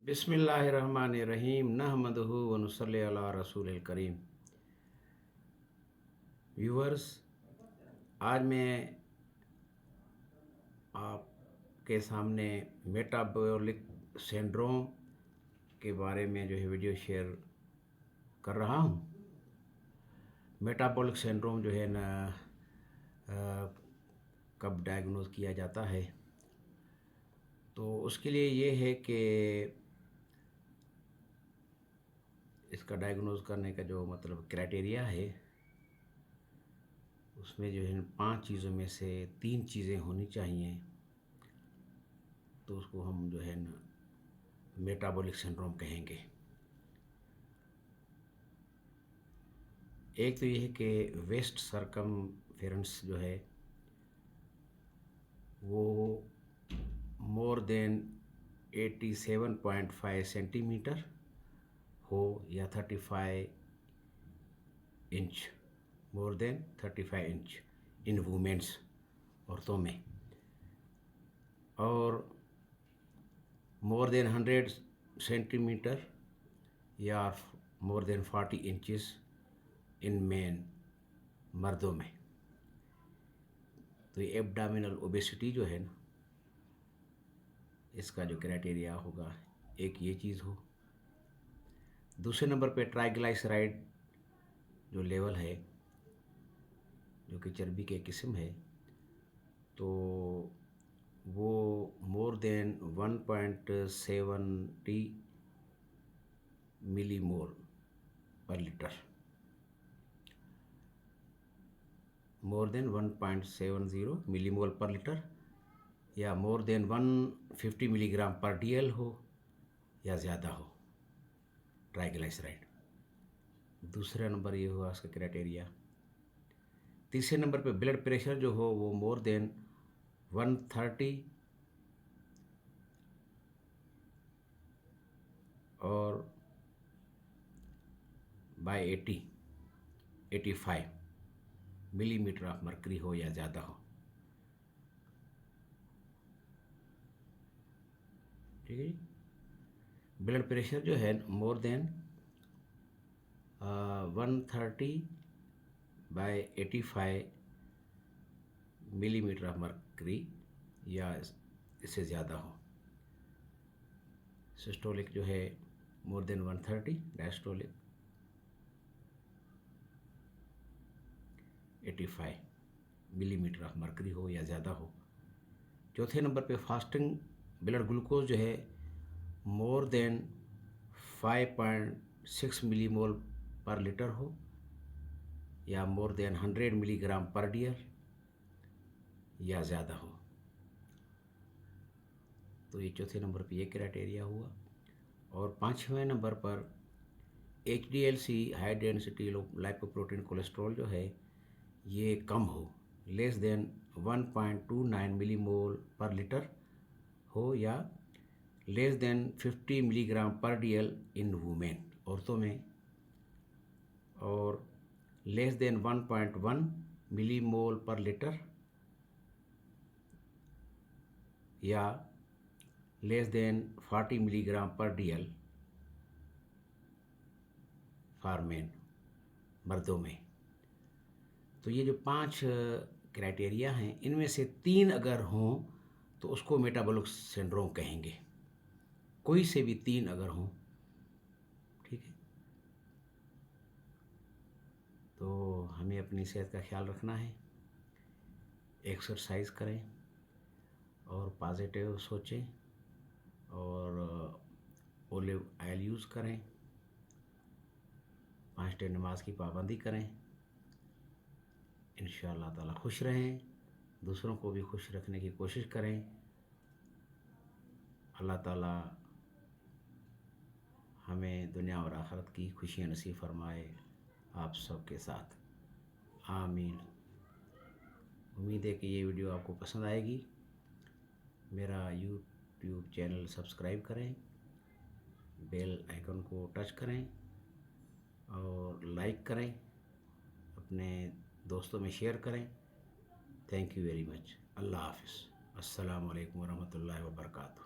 बिस्मिल्लाहिर्रहमानिर्रहीम नहमदुहु व नुसल्ली अला रसूलिल करीम। व्यूअर्स, आज मैं आपके सामने मेटाबॉलिक सिंड्रोम के बारे में जो है वीडियो शेयर कर रहा हूँ। मेटाबॉलिक सिंड्रोम जो है ना कब डायग्नोज किया जाता है, तो उसके लिए ये है कि इसका डायग्नोज करने का जो मतलब क्राइटेरिया है, उसमें जो है 5 चीज़ों में से 3 चीज़ें होनी चाहिए, तो उसको हम जो है ना मेटाबॉलिक सिंड्रोम कहेंगे। एक तो ये है कि वेस्ट सरकमफेरेंस जो है वो मोर देन 87.5 सेंटीमीटर हो या 35 inch, more than 35 inch in women's, औरतों में, और मोर देन 100 सेंटीमीटर या more than 40 inches in men, मर्दों में। तो ये एब्डामिनल ओबेसिटी जो है ना, इसका जो क्राइटेरिया होगा, एक ये चीज़ हो। दूसरे नंबर पे ट्राइग्लाइसराइड जो लेवल है, जो कि चर्बी के किस्म है, तो वो मोर देन 1.70 मिलीमोल पर लीटर, मोर देन 1.70 मिलीमोल पर लीटर, या मोर देन 150 मिलीग्राम पर डीएल हो या ज़्यादा हो ट्राइग्लाइसराइड। दूसरा नंबर ये हुआ उसका क्राइटेरिया। तीसरे नंबर पे ब्लड प्रेशर जो हो वो मोर देन 130 और बाय 85 मिलीमीटर ऑफ मर्करी हो या ज़्यादा हो। ठीक है जी। ब्लड प्रेशर जो है more than 130 by 85 millimetre of mercury या इससे ज़्यादा हो। सिस्टोलिक जो है more than 130, diastolic 85 millimetre of mercury हो या ज़्यादा हो। चौथे नंबर पे फास्टिंग ब्लड ग्लूकोज जो है मोर देन 5.6 मिलीमोल पर लीटर हो या मोर देन 100 मिलीग्राम पर डीएल या ज़्यादा हो। तो ये चौथे नंबर पे ये क्राइटेरिया हुआ। और 5वें नंबर पर HDLC, high density lipoprotein cholesterol जो है ये कम हो, लेस देन 1.29 मिलीमोल पर लीटर हो या लेस देन 50 मिलीग्राम पर डीएल इन वुमेन, औरतों में, और लेस देन 1.1 मिलीमोल पर लीटर या लेस देन 40 मिलीग्राम पर डीएल फॉर मेन, मर्दों में। तो ये जो 5 क्राइटेरिया हैं, इनमें से 3 अगर हों तो उसको मेटाबॉलिक सिंड्रोम कहेंगे। कोई से भी 3 अगर हों, ठीक है। तो हमें अपनी सेहत का ख्याल रखना है, एक्सरसाइज करें और पॉजिटिव सोचें और ओलिव ऑयल यूज़ करें, 5 टाइम नमाज की पाबंदी करें। इंशाअल्लाह ताला खुश रहें, दूसरों को भी खुश रखने की कोशिश करें। अल्लाह ताला हमें दुनिया और आखिरत की खुशियाँ नसीब फरमाए आप सबके साथ, आमीन। उम्मीद है कि ये वीडियो आपको पसंद आएगी। मेरा यूट्यूब चैनल सब्सक्राइब करें, बेल आइकन को टच करें और लाइक करें, अपने दोस्तों में शेयर करें। Thank you very much. अल्लाह हाफ़िज़। अस्सलामु अलैकुम वरहमतुल्लाहि वबरकातुहू।